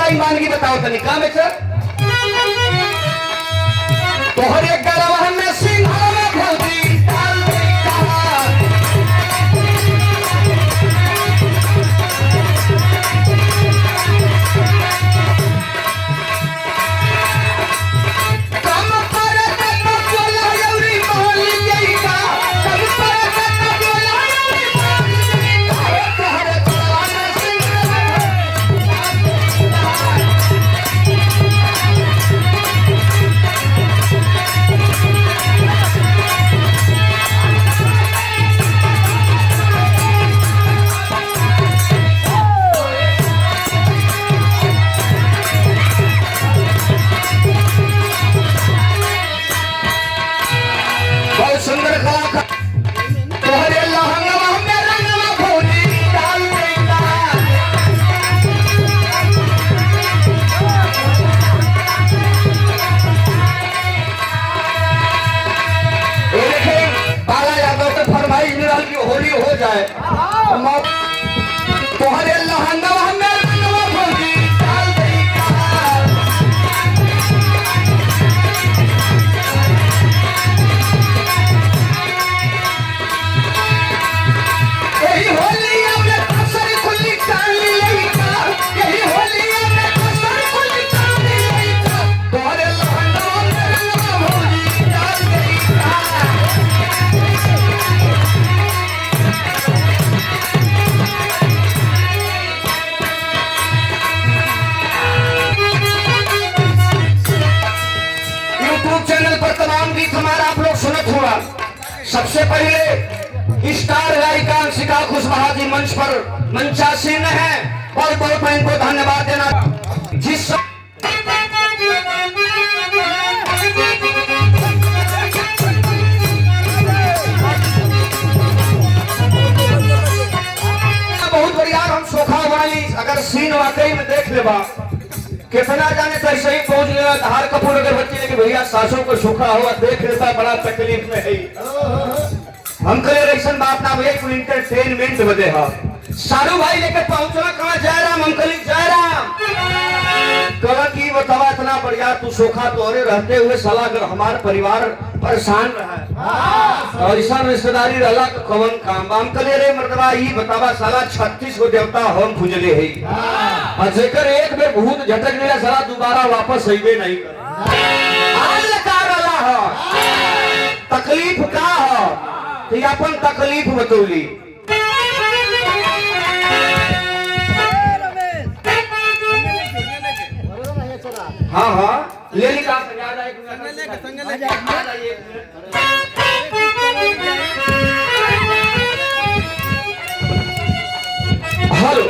आई मानगी बताओ तनिका में सर तोहरे गलवा में सिंघा में भौजी डाल दे कहा कम पर तो बोला यौरी मोहली यही का कम पर तो बोला यौरी मोहली यही का तोहरे गलवा में सिंघा बहुत सुंदर कलाकार तोहरे लहंगवा में रंगवा भौजी डाल देता ये देखें बाला यादव के फरमाइश निराल की होली हो जाए तोहरे लहंगवा में रंगवा भौजी डाल देता यही होली में कसर खुली काली लईका यही होली में कसर खुली काली लईका तोहरे लहंगवा में रंगवा भौजी डाल देता यूट्यूब चैनल पर तमाम गीत हमारा आप लोग सुनत हुआ सबसे पहले स्टार गायिका अंशिका कुशवाहा जी मंच पर मंचासीन है बहुत बहुत मैं इनको धन्यवाद देना जिस बहुत बढ़िया हम सोखा वाली अगर सीन वाकई में देख लेबा कितना जाने तो ऐसे ही पहुंच गया धार कपूर अगर बच्चे लेके भैया सासों को सोखा हुआ देख लेता बड़ा तकलीफ में है हम कहे ऐसा बात ना भैया कोई एंटरटेनमेंट बदे हा सारू भाई लेकर पहुंचना कहा जयराम हम कली जयराम कहा की बतावा इतना बढ़िया तू सोखा तोरे रहते हुए साला अगर हमारे परिवार परेशान रहा और ऐसा रिश्तेदारी रहला तो कवन काम हम कले रे मर्दवा ही बतावा साला 36 को देवता हम खुजले है और जेकर एक बेर भूत झटक लेला साला दोबारा वापस अइबे नहीं करे आज का रला हो तकलीफ का हो तो अपन तकलीफ बतौली हाँ हाँ ले ली का हेलो